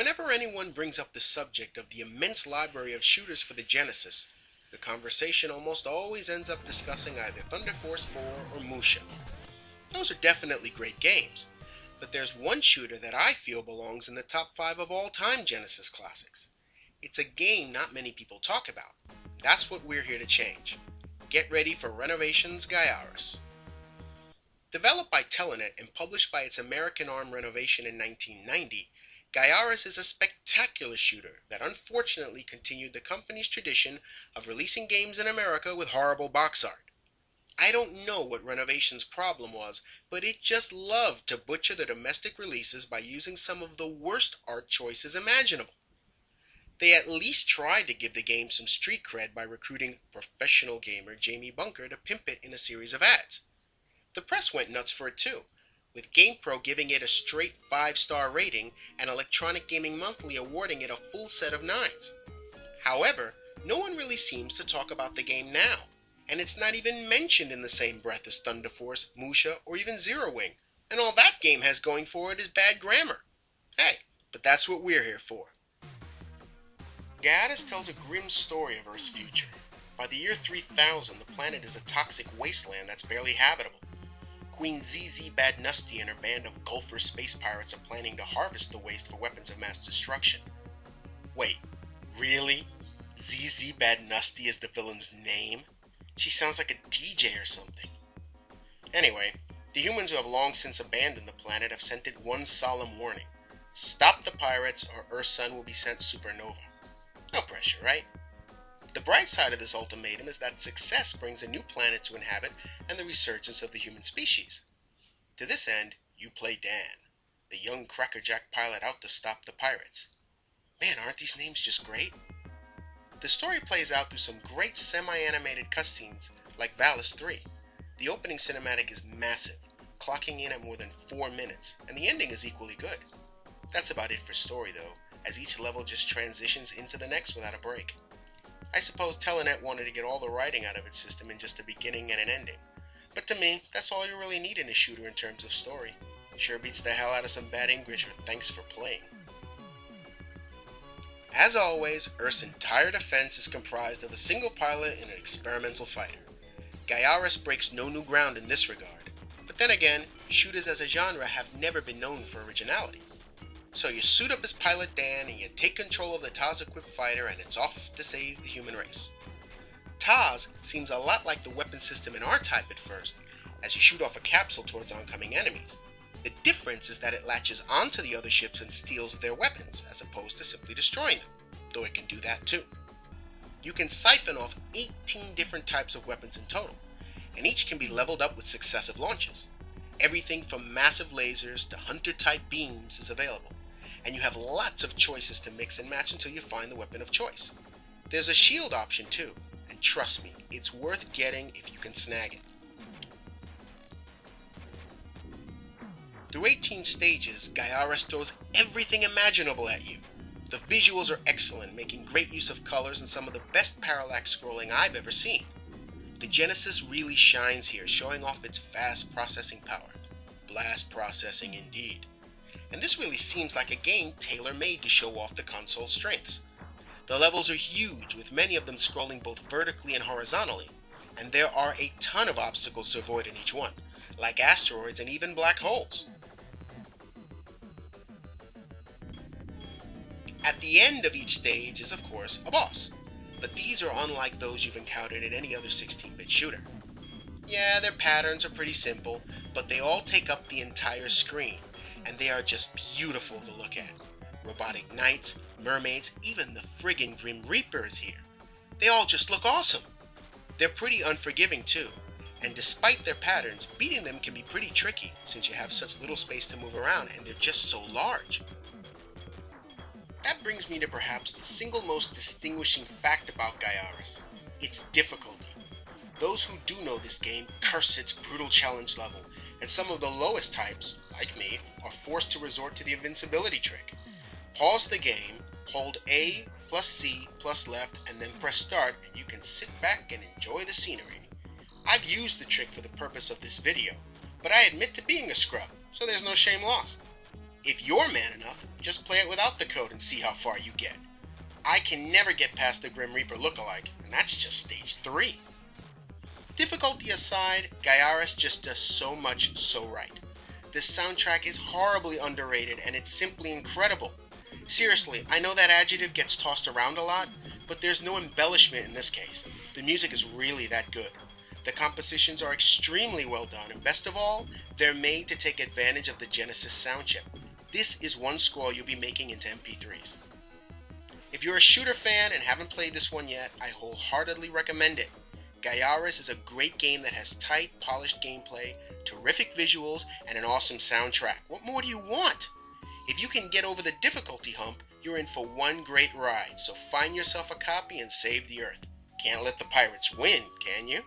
Whenever anyone brings up the subject of the immense library of shooters for the Genesis, the conversation almost always ends up discussing either Thunder Force 4 or Musha. Those are definitely great games, but there's one shooter that I feel belongs in the top 5 of all time Genesis classics. It's a game not many people talk about. That's what we're here to change. Get ready for Renovation's Gaiares. Developed by Telenet and published by its American arm Renovation in 1990, Gaiares is a spectacular shooter that unfortunately continued the company's tradition of releasing games in America with horrible box art. I don't know what Renovation's problem was, but it just loved to butcher the domestic releases by using some of the worst art choices imaginable. They at least tried to give the game some street cred by recruiting professional gamer Jamie Bunker to pimp it in a series of ads. The press went nuts for it too, with GamePro giving it a straight 5-star rating and Electronic Gaming Monthly awarding it a full set of 9s. However, no one really seems to talk about the game now, and it's not even mentioned in the same breath as Thunder Force, Musha, or even Zero Wing, and all that game has going for it is bad grammar. Hey, but that's what we're here for. Gaiares tells a grim story of Earth's future. By the year 3000, the planet is a toxic wasteland that's barely habitable. Queen ZZ Bad Nusty and her band of Gulfer space pirates are planning to harvest the waste for weapons of mass destruction. Wait, really? ZZ Bad Nusty is the villain's name? She sounds like a DJ or something. Anyway, the humans who have long since abandoned the planet have sent it one solemn warning. Stop the pirates or Earth's sun will be sent supernova. No pressure, right? The bright side of this ultimatum is that success brings a new planet to inhabit and the resurgence of the human species. To this end, you play Dan, the young crackerjack pilot out to stop the pirates. Man, aren't these names just great? The story plays out through some great semi-animated cutscenes like Valis 3. The opening cinematic is massive, clocking in at more than 4 minutes, and the ending is equally good. That's about it for story though, as each level just transitions into the next without a break. I suppose Telenet wanted to get all the writing out of its system in just a beginning and an ending. But to me, that's all you really need in a shooter in terms of story. Sure beats the hell out of some bad English or thanks for playing. As always, Earth's entire defense is comprised of a single pilot and an experimental fighter. Gaiares breaks no new ground in this regard. But then again, shooters as a genre have never been known for originality. So you suit up as Pilot Dan and you take control of the Taz-equipped fighter and it's off to save the human race. Taz seems a lot like the weapon system in R-Type at first, as you shoot off a capsule towards oncoming enemies. The difference is that it latches onto the other ships and steals their weapons, as opposed to simply destroying them, though it can do that too. You can siphon off 18 different types of weapons in total, and each can be leveled up with successive launches. Everything from massive lasers to hunter-type beams is available, and you have lots of choices to mix and match until you find the weapon of choice. There's a shield option too, and trust me, it's worth getting if you can snag it. Through 18 stages, Gaiares throws everything imaginable at you. The visuals are excellent, making great use of colors and some of the best parallax scrolling I've ever seen. The Genesis really shines here, showing off its fast processing power. Blast processing indeed. And this really seems like a game tailor-made to show off the console's strengths. The levels are huge, with many of them scrolling both vertically and horizontally, and there are a ton of obstacles to avoid in each one, like asteroids and even black holes. At the end of each stage is, of course, a boss, but these are unlike those you've encountered in any other 16-bit shooter. Yeah, their patterns are pretty simple, but they all take up the entire screen, and they are just beautiful to look at. Robotic knights, mermaids, even the friggin' Grim Reaper is here. They all just look awesome. They're pretty unforgiving too, and despite their patterns, beating them can be pretty tricky since you have such little space to move around and they're just so large. That brings me to perhaps the single most distinguishing fact about Gaiares, its difficulty. Those who do know this game curse its brutal challenge level, and some of the lowest types, like me, are forced to resort to the invincibility trick. Pause the game, hold A plus C plus left, and then press start, and you can sit back and enjoy the scenery. I've used the trick for the purpose of this video, but I admit to being a scrub, so there's no shame lost. If you're man enough, just play it without the code and see how far you get. I can never get past the Grim Reaper lookalike, and that's just stage 3. Difficulty aside, Gaiares just does so much so right. This soundtrack is horribly underrated and it's simply incredible. Seriously, I know that adjective gets tossed around a lot, but there's no embellishment in this case. The music is really that good. The compositions are extremely well done, and best of all, they're made to take advantage of the Genesis sound chip. This is one score you'll be making into MP3s. If you're a shooter fan and haven't played this one yet, I wholeheartedly recommend it. Gaiares is a great game that has tight, polished gameplay, terrific visuals, and an awesome soundtrack. What more do you want? If you can get over the difficulty hump, you're in for one great ride, so find yourself a copy and save the Earth. Can't let the pirates win, can you?